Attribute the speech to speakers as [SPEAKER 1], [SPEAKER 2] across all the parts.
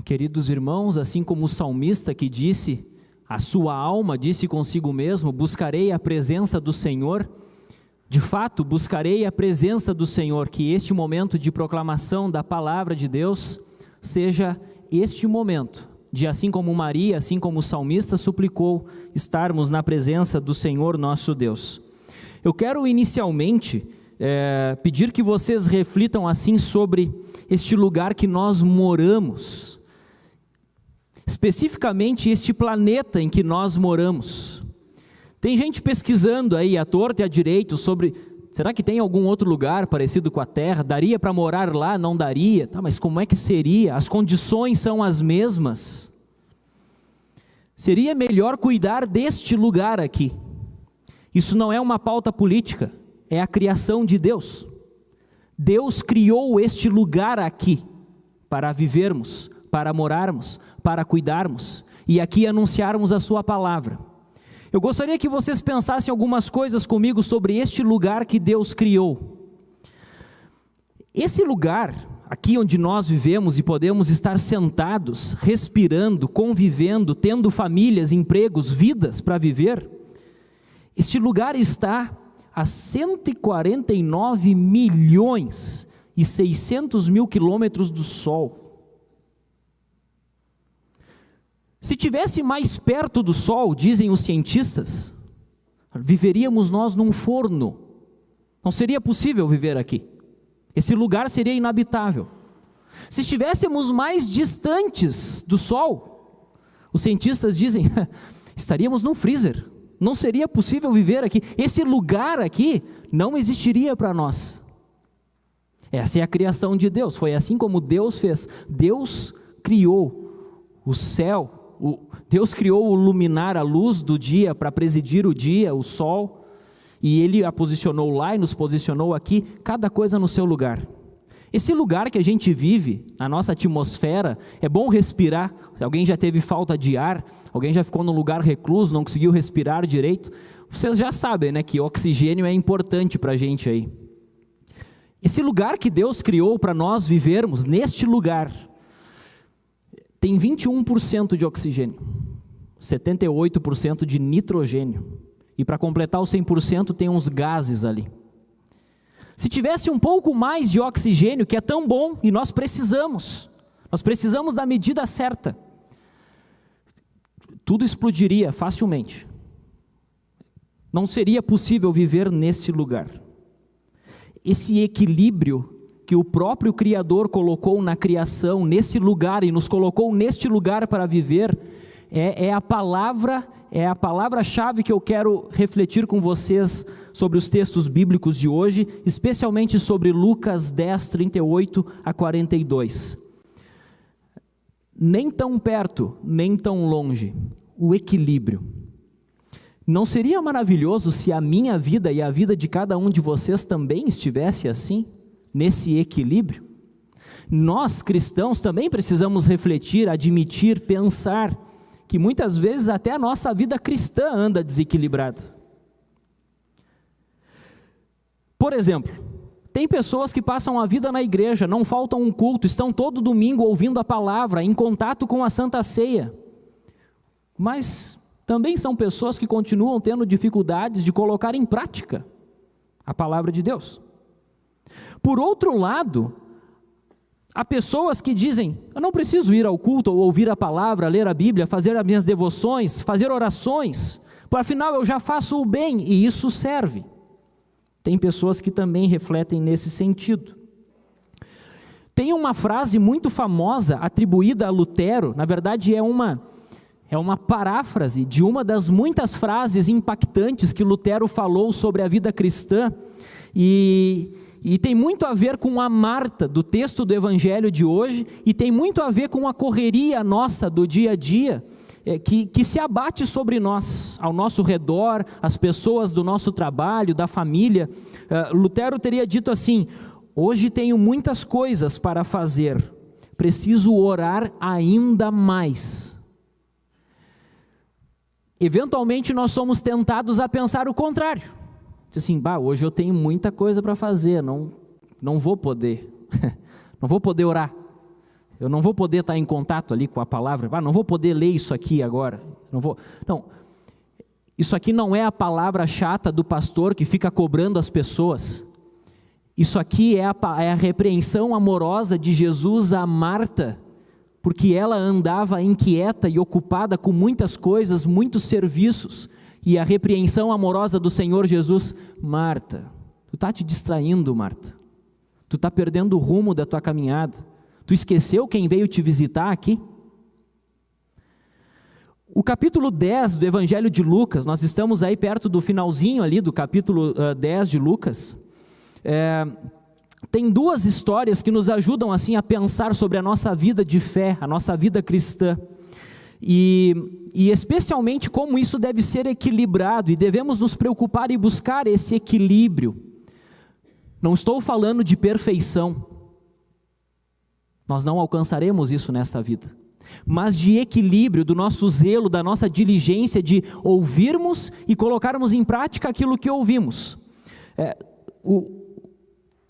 [SPEAKER 1] Queridos irmãos, assim como o salmista que disse, a sua alma disse consigo mesmo: buscarei a presença do Senhor. De fato, buscarei a presença do Senhor, que este momento de proclamação da palavra de Deus seja este momento, de assim como Maria, assim como o salmista suplicou, estarmos na presença do Senhor nosso Deus. Eu quero inicialmente pedir que vocês reflitam assim sobre este lugar que nós moramos, especificamente este planeta em que nós moramos. Tem gente pesquisando aí à torta e à direita sobre, será que tem algum outro lugar parecido com a Terra? Daria para morar lá? Não daria? Tá, mas como é que seria? As condições são as mesmas. Seria melhor cuidar deste lugar aqui. Isso não é uma pauta política, é a criação de Deus. Deus criou este lugar aqui para vivermos, para morarmos, para cuidarmos e aqui anunciarmos a sua palavra. Eu gostaria que vocês pensassem algumas coisas comigo sobre este lugar que Deus criou. Esse lugar, aqui onde nós vivemos e podemos estar sentados, respirando, convivendo, tendo famílias, empregos, vidas para viver, este lugar está a 149 milhões e 600 mil quilômetros do Sol. Se tivesse mais perto do Sol, dizem os cientistas, viveríamos nós num forno. Não seria possível viver aqui. Esse lugar seria inabitável. Se estivéssemos mais distantes do Sol, os cientistas dizem, estaríamos num freezer. Não seria possível viver aqui. Esse lugar aqui não existiria para nós. Essa é a criação de Deus. Foi assim como Deus fez. Deus criou o céu. Deus criou o luminar, a luz do dia para presidir o dia, o sol, e Ele a posicionou lá e nos posicionou aqui, cada coisa no seu lugar. Esse lugar que a gente vive, a nossa atmosfera, é bom respirar. Alguém já teve falta de ar, alguém já ficou num lugar recluso, não conseguiu respirar direito, vocês já sabem, né, que oxigênio é importante para a gente aí. Esse lugar que Deus criou para nós vivermos, neste lugar, tem 21% de oxigênio, 78% de nitrogênio, e para completar os 100% tem uns gases ali. Se tivesse um pouco mais de oxigênio, que é tão bom, e nós precisamos da medida certa, tudo explodiria facilmente. Não seria possível viver neste lugar. Esse equilíbrio que o próprio Criador colocou na criação, nesse lugar, e nos colocou neste lugar para viver, é a palavra-chave que eu quero refletir com vocês sobre os textos bíblicos de hoje, especialmente sobre Lucas 10, 38 a 42. Nem tão perto, nem tão longe, o equilíbrio. Não seria maravilhoso se a minha vida e a vida de cada um de vocês também estivesse assim? Nesse equilíbrio? Nós cristãos também precisamos refletir, admitir, pensar que muitas vezes até a nossa vida cristã anda desequilibrada. Por exemplo, tem pessoas que passam a vida na igreja, não faltam um culto, estão todo domingo ouvindo a palavra, em contato com a Santa Ceia, mas também são pessoas que continuam tendo dificuldades de colocar em prática a palavra de Deus. Por outro lado, há pessoas que dizem, eu não preciso ir ao culto ou ouvir a palavra, ler a Bíblia, fazer as minhas devoções, fazer orações, afinal eu já faço o bem e isso serve. Tem pessoas que também refletem nesse sentido. Tem uma frase muito famosa atribuída a Lutero, na verdade é uma paráfrase de uma das muitas frases impactantes que Lutero falou sobre a vida cristã, e tem muito a ver com a Marta do texto do Evangelho de hoje, e tem muito a ver com a correria nossa do dia a dia, que se abate sobre nós, ao nosso redor, as pessoas do nosso trabalho, da família. Lutero teria dito assim: hoje tenho muitas coisas para fazer, preciso orar ainda mais. Eventualmente nós somos tentados a pensar o contrário. Diz assim, hoje eu tenho muita coisa para fazer, não vou poder, não vou poder orar. Eu não vou poder estar em contato ali com a palavra, não vou poder ler isso aqui agora. Não, isso aqui não é a palavra chata do pastor que fica cobrando as pessoas. Isso aqui é a repreensão amorosa de Jesus a Marta, porque ela andava inquieta e ocupada com muitas coisas, muitos serviços, e a repreensão amorosa do Senhor Jesus: Marta, tu está te distraindo, Marta, tu está perdendo o rumo da tua caminhada, tu esqueceu quem veio te visitar aqui? O capítulo 10 do Evangelho de Lucas, nós estamos aí perto do finalzinho ali do capítulo 10 de Lucas, tem duas histórias que nos ajudam assim a pensar sobre a nossa vida de fé, a nossa vida cristã, e especialmente como isso deve ser equilibrado, e devemos nos preocupar e buscar esse equilíbrio. Não estou falando de perfeição, nós não alcançaremos isso nessa vida, mas de equilíbrio do nosso zelo, da nossa diligência de ouvirmos e colocarmos em prática aquilo que ouvimos.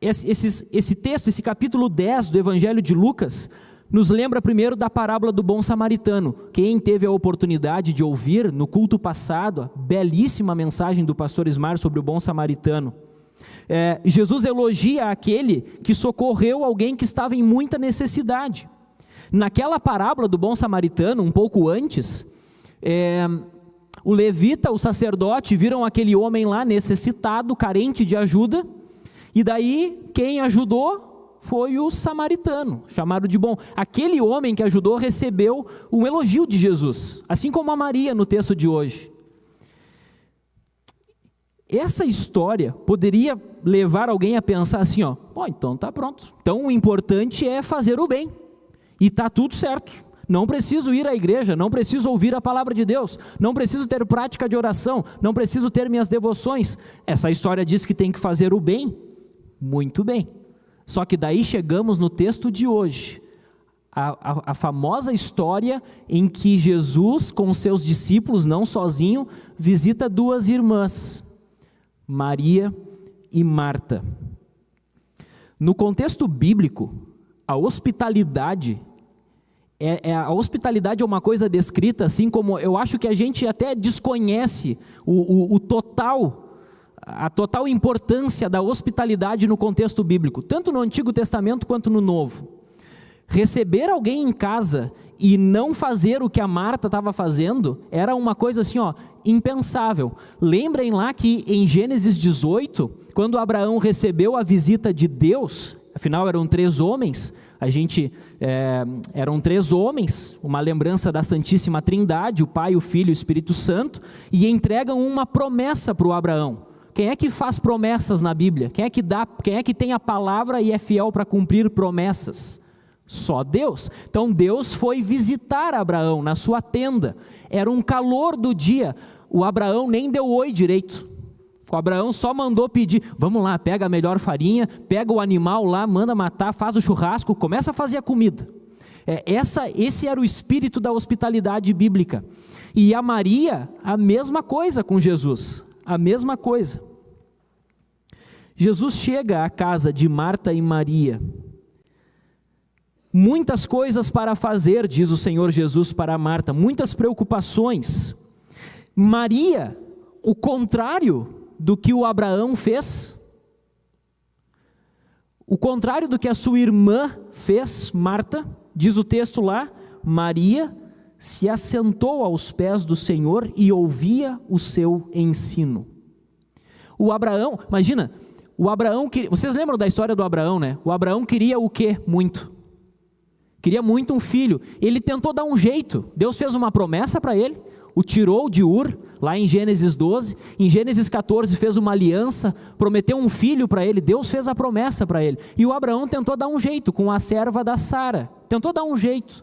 [SPEAKER 1] Esse texto, esse capítulo 10 do Evangelho de Lucas, nos lembra primeiro da parábola do bom samaritano. Quem teve a oportunidade de ouvir no culto passado, a belíssima mensagem do pastor Ismar sobre o bom samaritano, Jesus elogia aquele que socorreu alguém que estava em muita necessidade. Naquela parábola do bom samaritano, um pouco antes, o levita, o sacerdote, viram aquele homem lá necessitado, carente de ajuda, e daí quem ajudou foi o samaritano, chamado de bom. Aquele homem que ajudou recebeu um elogio de Jesus, assim como a Maria no texto de hoje. Essa história poderia levar alguém a pensar assim, então tá pronto, então o importante é fazer o bem, e tá tudo certo, não preciso ir à igreja, não preciso ouvir a palavra de Deus, não preciso ter prática de oração, não preciso ter minhas devoções. Essa história diz que tem que fazer o bem, muito bem, só que daí chegamos no texto de hoje, a famosa história em que Jesus com seus discípulos, não sozinho, visita duas irmãs, Maria e Marta. No contexto bíblico, a hospitalidade é uma coisa descrita assim como, eu acho que a gente até desconhece a total importância da hospitalidade no contexto bíblico, tanto no Antigo Testamento quanto no Novo. Receber alguém em casa e não fazer o que a Marta estava fazendo, era uma coisa assim, impensável. Lembrem lá que em Gênesis 18, quando Abraão recebeu a visita de Deus, afinal eram 3 homens, eram 3 homens, uma lembrança da Santíssima Trindade, o Pai, o Filho e o Espírito Santo, e entregam uma promessa para o Abraão. Quem é que faz promessas na Bíblia? Quem é que tem a palavra e é fiel para cumprir promessas? Só Deus. Então Deus foi visitar Abraão na sua tenda, era um calor do dia, o Abraão nem deu oi direito, o Abraão só mandou pedir, vamos lá, pega a melhor farinha, pega o animal lá, manda matar, faz o churrasco, começa a fazer a comida. Esse era o espírito da hospitalidade bíblica. E a Maria, a mesma coisa com Jesus, a mesma coisa. Jesus chega à casa de Marta e Maria, muitas coisas para fazer, diz o Senhor Jesus para Marta, muitas preocupações. Maria, o contrário do que o Abraão fez, o contrário do que a sua irmã fez, Marta, diz o texto lá, Maria se assentou aos pés do Senhor e ouvia o seu ensino. O Abraão, imagina, vocês lembram da história do Abraão, né? O Abraão queria o quê? Queria muito um filho, ele tentou dar um jeito, Deus fez uma promessa para ele, o tirou de Ur, lá em Gênesis 12, em Gênesis 14 fez uma aliança, prometeu um filho para ele, Deus fez a promessa para ele, e o Abraão tentou dar um jeito, com a serva da Sara, tentou dar um jeito,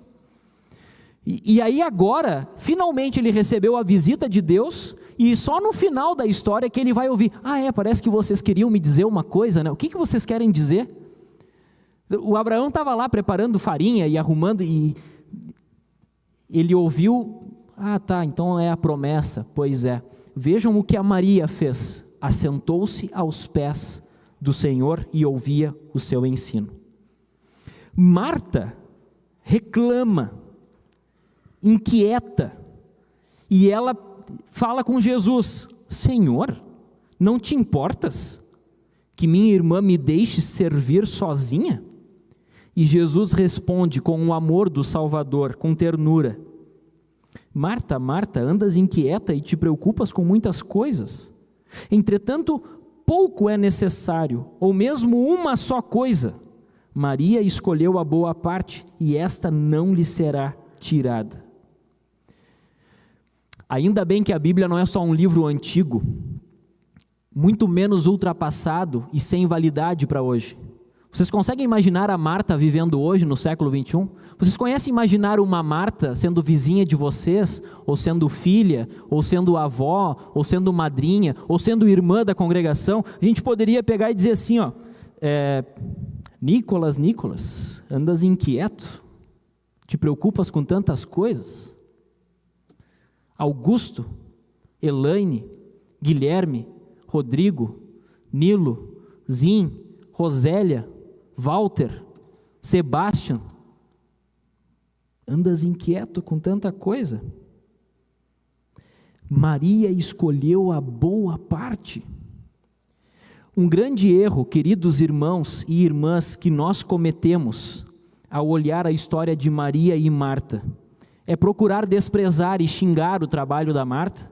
[SPEAKER 1] e aí agora, finalmente ele recebeu a visita de Deus, e só no final da história que ele vai ouvir, parece que vocês queriam me dizer uma coisa, né? O que vocês querem dizer? O Abraão estava lá preparando farinha e arrumando, e ele ouviu, então é a promessa, pois é. Vejam o que a Maria fez, assentou-se aos pés do Senhor e ouvia o seu ensino. Marta, reclama, inquieta, e ela fala com Jesus: Senhor, não te importas que minha irmã me deixe servir sozinha? E Jesus responde com o amor do Salvador, com ternura: Marta, Marta, andas inquieta e te preocupas com muitas coisas. Entretanto, pouco é necessário, ou mesmo uma só coisa. Maria escolheu a boa parte, e esta não lhe será tirada. Ainda bem que a Bíblia não é só um livro antigo, muito menos ultrapassado e sem validade para hoje. Vocês conseguem imaginar a Marta vivendo hoje no século 21? Vocês conhecem imaginar uma Marta sendo vizinha de vocês, ou sendo filha, ou sendo avó, ou sendo madrinha, ou sendo irmã da congregação? A gente poderia pegar e dizer assim, Nicolas, andas inquieto? Te preocupas com tantas coisas? Augusto, Elaine, Guilherme, Rodrigo, Nilo, Zim, Rosélia, Walter, Sebastião, andas inquieto com tanta coisa? Maria escolheu a boa parte. Um grande erro, queridos irmãos e irmãs, que nós cometemos ao olhar a história de Maria e Marta, é procurar desprezar e xingar o trabalho da Marta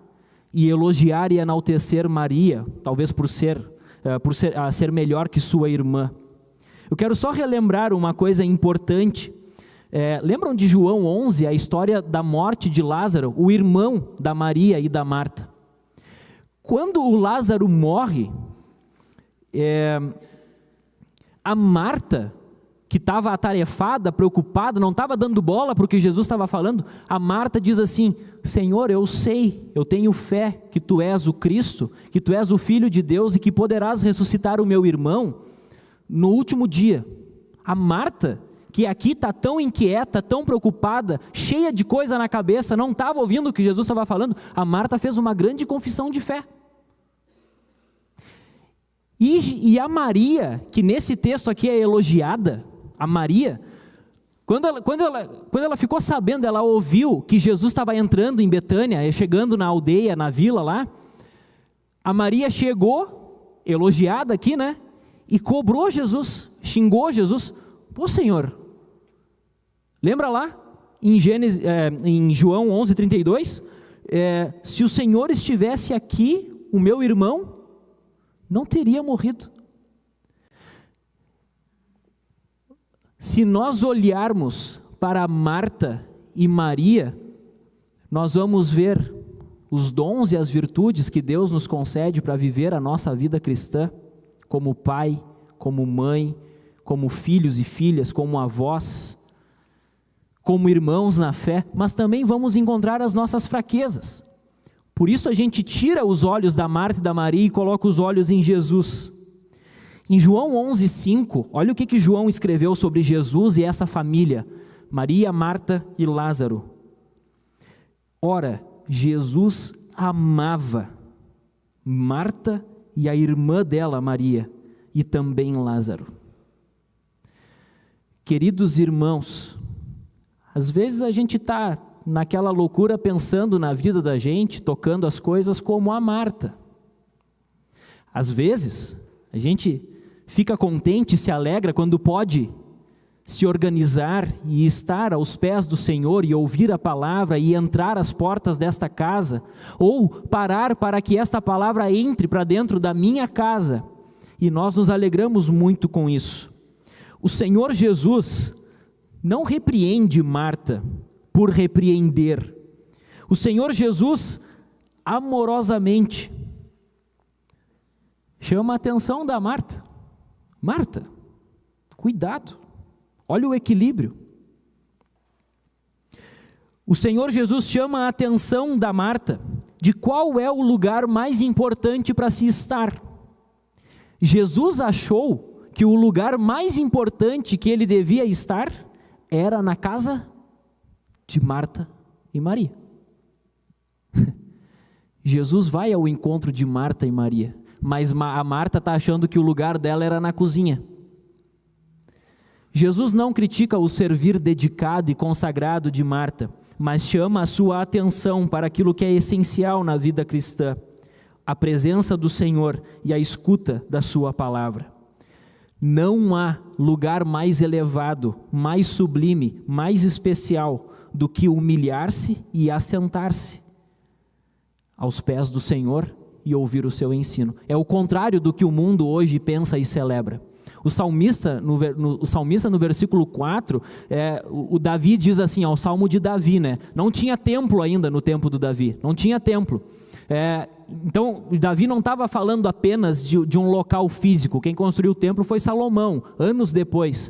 [SPEAKER 1] e elogiar e enaltecer Maria, talvez por ser melhor que sua irmã. Eu quero só relembrar uma coisa importante. Lembram de João 11, a história da morte de Lázaro, o irmão da Maria e da Marta? Quando o Lázaro morre, a Marta, que estava atarefada, preocupada, não estava dando bola para o que Jesus estava falando, a Marta diz assim: Senhor, eu sei, eu tenho fé que Tu és o Cristo, que Tu és o Filho de Deus e que poderás ressuscitar o meu irmão no último dia. A Marta, que aqui está tão inquieta, tão preocupada, cheia de coisa na cabeça, não estava ouvindo o que Jesus estava falando, a Marta fez uma grande confissão de fé. E a Maria, que nesse texto aqui é elogiada, a Maria, quando ela ficou sabendo, ela ouviu que Jesus estava entrando em Betânia, chegando na aldeia, na vila lá, a Maria chegou, elogiada aqui, né? E cobrou Jesus, xingou Jesus. Pô, Senhor, lembra lá em João 11:32, se o Senhor estivesse aqui, o meu irmão não teria morrido. Se nós olharmos para Marta e Maria, nós vamos ver os dons e as virtudes que Deus nos concede para viver a nossa vida cristã, como pai, como mãe, como filhos e filhas, como avós, como irmãos na fé, mas também vamos encontrar as nossas fraquezas. Por isso a gente tira os olhos da Marta e da Maria e coloca os olhos em Jesus. Em João 11:5, olha o que João escreveu sobre Jesus e essa família, Maria, Marta e Lázaro. Ora, Jesus amava Marta e a irmã dela, Maria, e também Lázaro. Queridos irmãos, às vezes a gente está naquela loucura pensando na vida da gente, tocando as coisas como a Marta. Às vezes a gente fica contente, se alegra quando pode se organizar e estar aos pés do Senhor e ouvir a palavra e entrar às portas desta casa, ou parar para que esta palavra entre para dentro da minha casa, e nós nos alegramos muito com isso. O Senhor Jesus não repreende Marta por repreender. O Senhor Jesus amorosamente chama a atenção da Marta. Marta, cuidado, olha o equilíbrio. O Senhor Jesus chama a atenção da Marta de qual é o lugar mais importante para se estar. Jesus achou que o lugar mais importante que ele devia estar era na casa de Marta e Maria. Jesus vai ao encontro de Marta e Maria, mas a Marta está achando que o lugar dela era na cozinha. Jesus não critica o servir dedicado e consagrado de Marta, mas chama a sua atenção para aquilo que é essencial na vida cristã: a presença do Senhor e a escuta da sua palavra. Não há lugar mais elevado, mais sublime, mais especial do que humilhar-se e assentar-se aos pés do Senhor e ouvir o seu ensino. É o contrário do que o mundo hoje pensa e celebra. O salmista no versículo 4, o Davi diz assim, o Salmo de Davi, né? Não tinha templo ainda no tempo do Davi, não tinha templo. Então, Davi não estava falando apenas de um local físico. Quem construiu o templo foi Salomão, anos depois.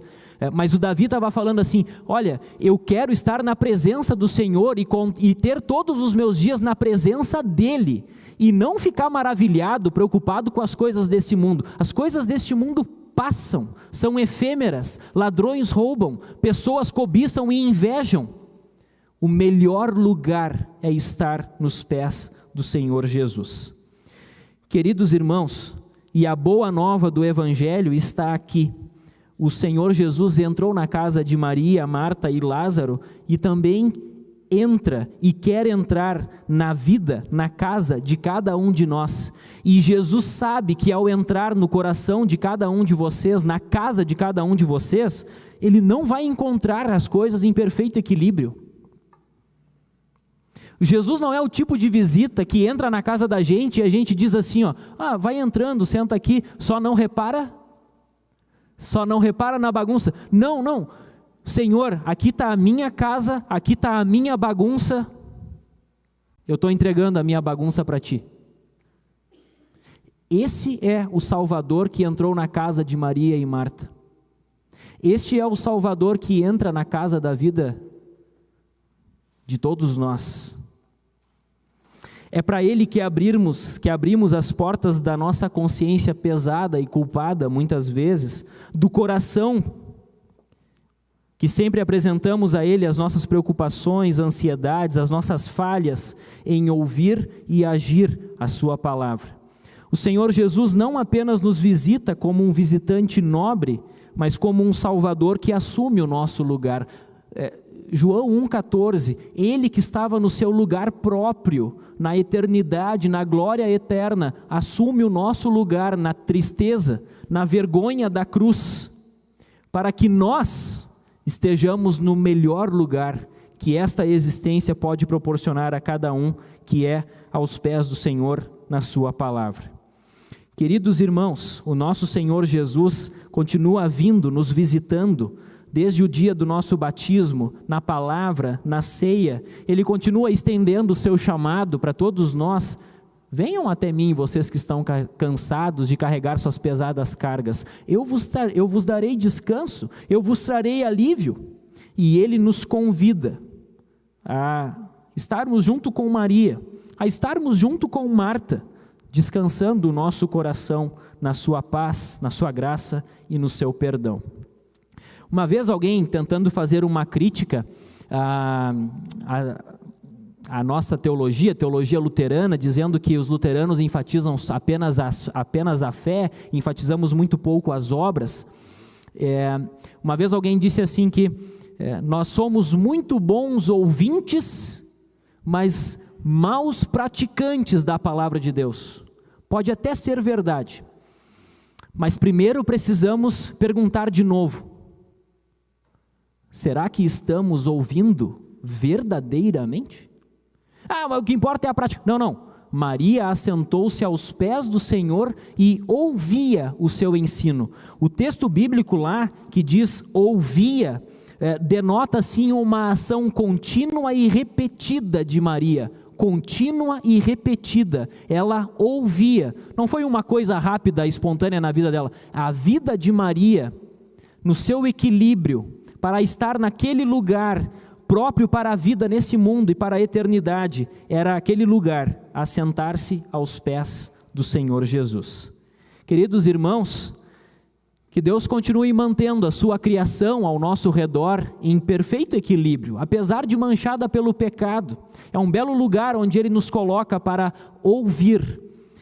[SPEAKER 1] Mas o Davi estava falando assim: olha, eu quero estar na presença do Senhor e ter todos os meus dias na presença dEle, e não ficar maravilhado, preocupado com as coisas desse mundo. As coisas deste mundo passam, são efêmeras, ladrões roubam, pessoas cobiçam e invejam. O melhor lugar é estar nos pés do Senhor Jesus. Queridos irmãos, e a boa nova do Evangelho está aqui. O Senhor Jesus entrou na casa de Maria, Marta e Lázaro e também entra e quer entrar na vida, na casa de cada um de nós. E Jesus sabe que ao entrar no coração de cada um de vocês, na casa de cada um de vocês, Ele não vai encontrar as coisas em perfeito equilíbrio. Jesus não é o tipo de visita que entra na casa da gente e a gente diz assim, vai entrando, senta aqui, só não repara na bagunça. Não, Senhor, aqui está a minha casa, aqui está a minha bagunça, eu estou entregando a minha bagunça para Ti. Esse é o Salvador que entrou na casa de Maria e Marta. Este é o Salvador que entra na casa da vida de todos nós. É para Ele que abrimos as portas da nossa consciência pesada e culpada, muitas vezes, do coração, que sempre apresentamos a Ele as nossas preocupações, ansiedades, as nossas falhas em ouvir e agir a Sua palavra. O Senhor Jesus não apenas nos visita como um visitante nobre, mas como um Salvador que assume o nosso lugar. João 1,14, Ele que estava no seu lugar próprio, na eternidade, na glória eterna, assume o nosso lugar na tristeza, na vergonha da cruz, para que nós estejamos no melhor lugar que esta existência pode proporcionar a cada um, que é aos pés do Senhor na sua palavra. Queridos irmãos, o nosso Senhor Jesus continua vindo, nos visitando, desde o dia do nosso batismo, na palavra, na ceia. Ele continua estendendo o seu chamado para todos nós. Venham até mim, vocês que estão cansados de carregar suas pesadas cargas. Eu vos darei descanso, eu vos trarei alívio. E Ele nos convida a estarmos junto com Maria, a estarmos junto com Marta, descansando o nosso coração na sua paz, na sua graça e no seu perdão. Uma vez alguém tentando fazer uma crítica à nossa teologia luterana, dizendo que os luteranos enfatizam apenas a fé, enfatizamos muito pouco as obras. Uma vez alguém disse assim que nós somos muito bons ouvintes, mas maus praticantes da palavra de Deus. Pode até ser verdade, mas primeiro precisamos perguntar de novo: será que estamos ouvindo verdadeiramente? Mas o que importa é a prática. Não. Maria assentou-se aos pés do Senhor e ouvia o seu ensino. O texto bíblico lá, que diz ouvia, denota sim uma ação contínua e repetida de Maria. Contínua e repetida. Ela ouvia. Não foi uma coisa rápida, espontânea na vida dela. A vida de Maria, no seu equilíbrio, para estar naquele lugar próprio para a vida nesse mundo e para a eternidade, era aquele lugar, assentar-se aos pés do Senhor Jesus. Queridos irmãos, que Deus continue mantendo a sua criação ao nosso redor em perfeito equilíbrio, apesar de manchada pelo pecado. É um belo lugar onde Ele nos coloca para ouvir,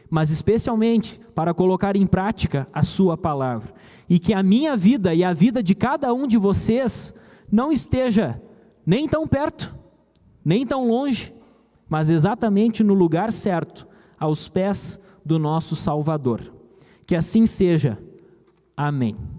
[SPEAKER 1] mas especialmente para colocar em prática a sua palavra. E que a minha vida e a vida de cada um de vocês não esteja nem tão perto, nem tão longe, mas exatamente no lugar certo, aos pés do nosso Salvador. Que assim seja. Amém.